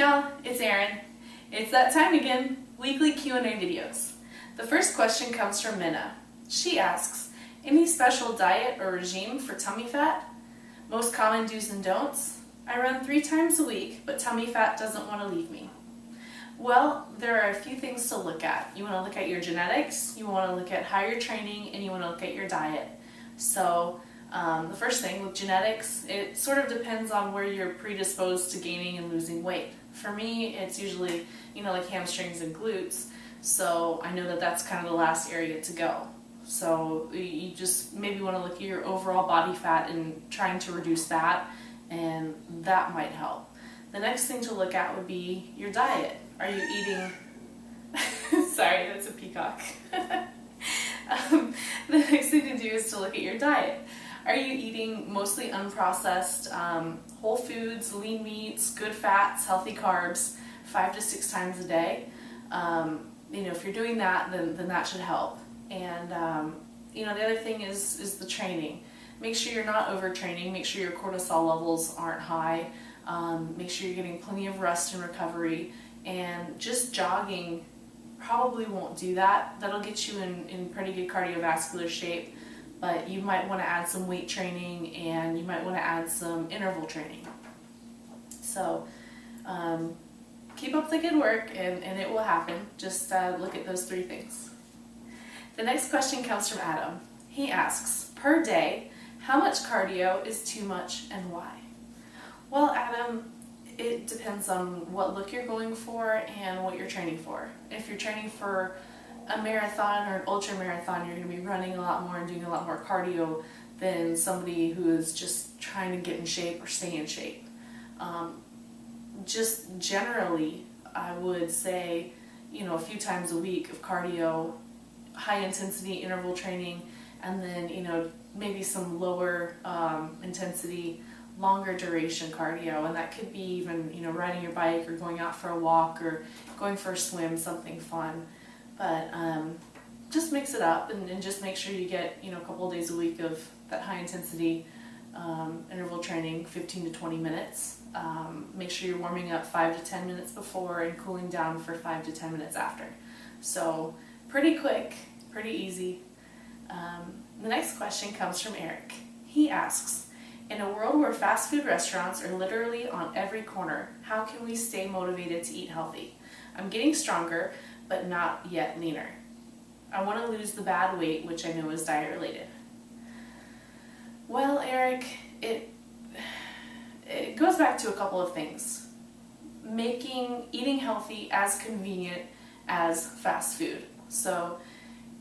y'all, it's Erin. It's that time again, weekly Q&A videos. The first question comes from Minna. She asks, any special diet or regime for tummy fat? Most common do's and don'ts? I run 3 times a week, but tummy fat doesn't want to leave me. Well, there are a few things to look at. You want to look at your genetics, you want to look at how you're training, and you want to look at your diet. So the first thing with genetics, it sort of depends on where you're predisposed to gaining and losing weight. For me, it's usually, like hamstrings and glutes, so I know that that's kind of the last area to go. So you just maybe want to look at your overall body fat and trying to reduce that, and that might help. The next thing to look at would be your diet. Are you eating... Sorry, that's a peacock. The next thing to do is to look at your diet. Are you eating mostly unprocessed, whole foods, lean meats, good fats, healthy carbs, 5 to 6 times a day? If you're doing that, then that should help. And the other thing is the training. Make sure you're not overtraining. Make sure your cortisol levels aren't high. Make sure you're getting plenty of rest and recovery. And just jogging probably won't do that. That'll get you in pretty good cardiovascular shape. But you might want to add some weight training, and you might want to add some interval training. So keep up the good work, and it will happen. Just look at those 3 things. The next question comes from Adam. He asks, per day, how much cardio is too much and why? Well, Adam, it depends on what look you're going for and what you're training for. If you're training for a marathon or an ultra marathon, you're going to be running a lot more and doing a lot more cardio than somebody who is just trying to get in shape or stay in shape. Just generally, I would say, a few times a week of cardio, high intensity interval training, and then, maybe some lower intensity, longer duration cardio. And that could be even, riding your bike or going out for a walk or going for a swim, something fun. But just mix it up and just make sure you get, a couple of days a week of that high intensity interval training, 15 to 20 minutes. Make sure you're warming up 5 to 10 minutes before and cooling down for 5 to 10 minutes after. So pretty quick, pretty easy. The next question comes from Eric. He asks, in a world where fast food restaurants are literally on every corner, how can we stay motivated to eat healthy? I'm getting stronger, but not yet leaner. I want to lose the bad weight, which I know is diet related. Well, Eric, it goes back to a couple of things. Making eating healthy as convenient as fast food. So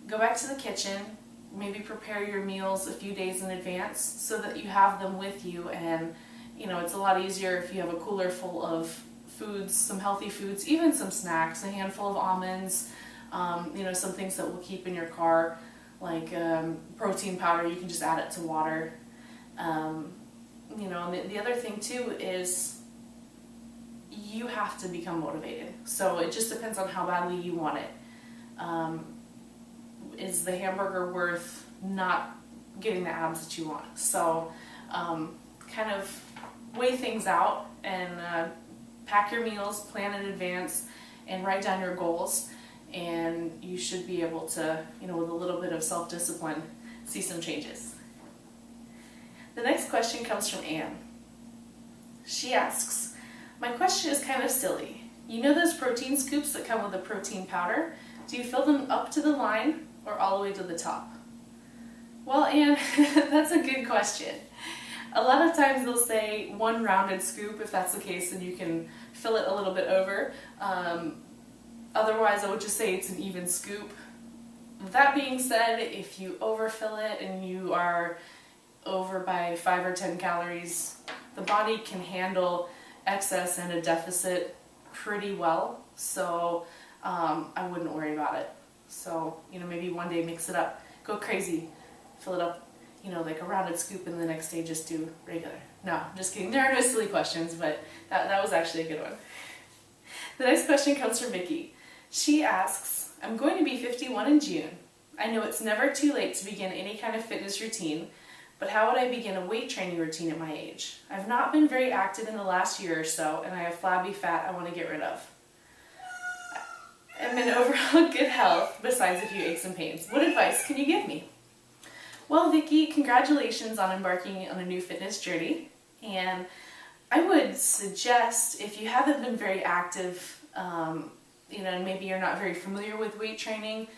go back to the kitchen, maybe prepare your meals a few days in advance so that you have them with you, and it's a lot easier if you have a cooler full of foods, some healthy foods, even some snacks, a handful of almonds, some things that will keep in your car, like protein powder. You can just add it to water. And the other thing too is you have to become motivated. So it just depends on how badly you want it. Is the hamburger worth not getting the abs that you want? So kind of weigh things out and pack your meals, plan in advance, and write down your goals, and you should be able to, with a little bit of self-discipline, see some changes. The next question comes from Anne. She asks, my question is kind of silly. You know those protein scoops that come with a protein powder? Do you fill them up to the line or all the way to the top? Well, Anne, that's a good question. A lot of times they'll say 1 rounded scoop. If that's the case, then you can fill it a little bit over. Otherwise, I would just say it's an even scoop. That being said, if you overfill it and you are over by 5 or 10 calories, the body can handle excess and a deficit pretty well. So I wouldn't worry about it. So, maybe one day mix it up, go crazy, fill it up, like a rounded scoop, and the next day just do regular. No, just kidding. There are no silly questions, but that was actually a good one. The next question comes from Vicky. She asks, I'm going to be 51 in June. I know it's never too late to begin any kind of fitness routine, but how would I begin a weight training routine at my age? I've not been very active in the last year or so, and I have flabby fat I want to get rid of. I'm in overall good health, besides a few aches and pains. What advice can you give me? Well, Vicki, congratulations on embarking on a new fitness journey. And I would suggest, if you haven't been very active, and maybe you're not very familiar with weight training,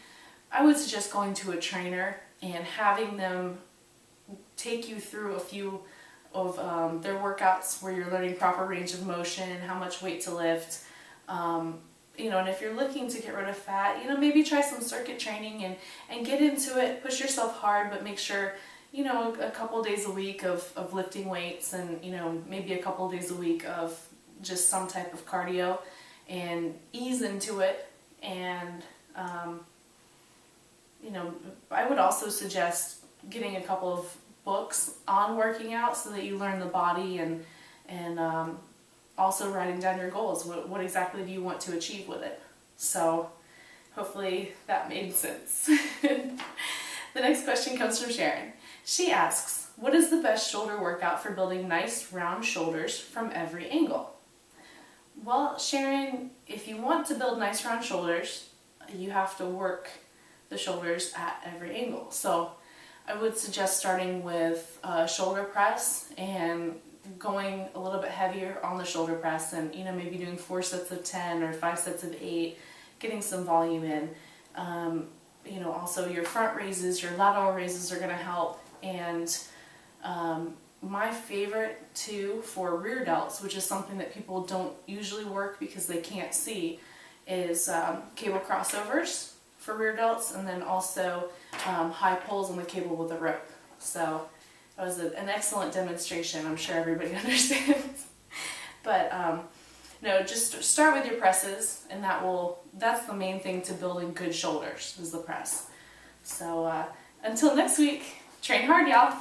I would suggest going to a trainer and having them take you through a few of their workouts where you're learning proper range of motion, how much weight to lift, and if you're looking to get rid of fat, maybe try some circuit training and get into it. Push yourself hard, but make sure, a couple days a week of lifting weights and, maybe a couple days a week of just some type of cardio and ease into it. And, I would also suggest getting a couple of books on working out so that you learn the body and also writing down your goals. What exactly do you want to achieve with it? So hopefully that made sense. The next question comes from Sharon. She asks, what is the best shoulder workout for building nice round shoulders from every angle? Well, Sharon, if you want to build nice round shoulders, you have to work the shoulders at every angle. So I would suggest starting with shoulder press and going a little bit heavier on the shoulder press and, maybe doing 4 sets of 10 or 5 sets of 8, getting some volume in. Also your front raises, your lateral raises are going to help. And my favorite too for rear delts, which is something that people don't usually work because they can't see, is cable crossovers for rear delts, and then also high pulls on the cable with a rope. So that was an excellent demonstration. I'm sure everybody understands. But just start with your presses, and that's the main thing to building good shoulders, is the press. So until next week, train hard, y'all.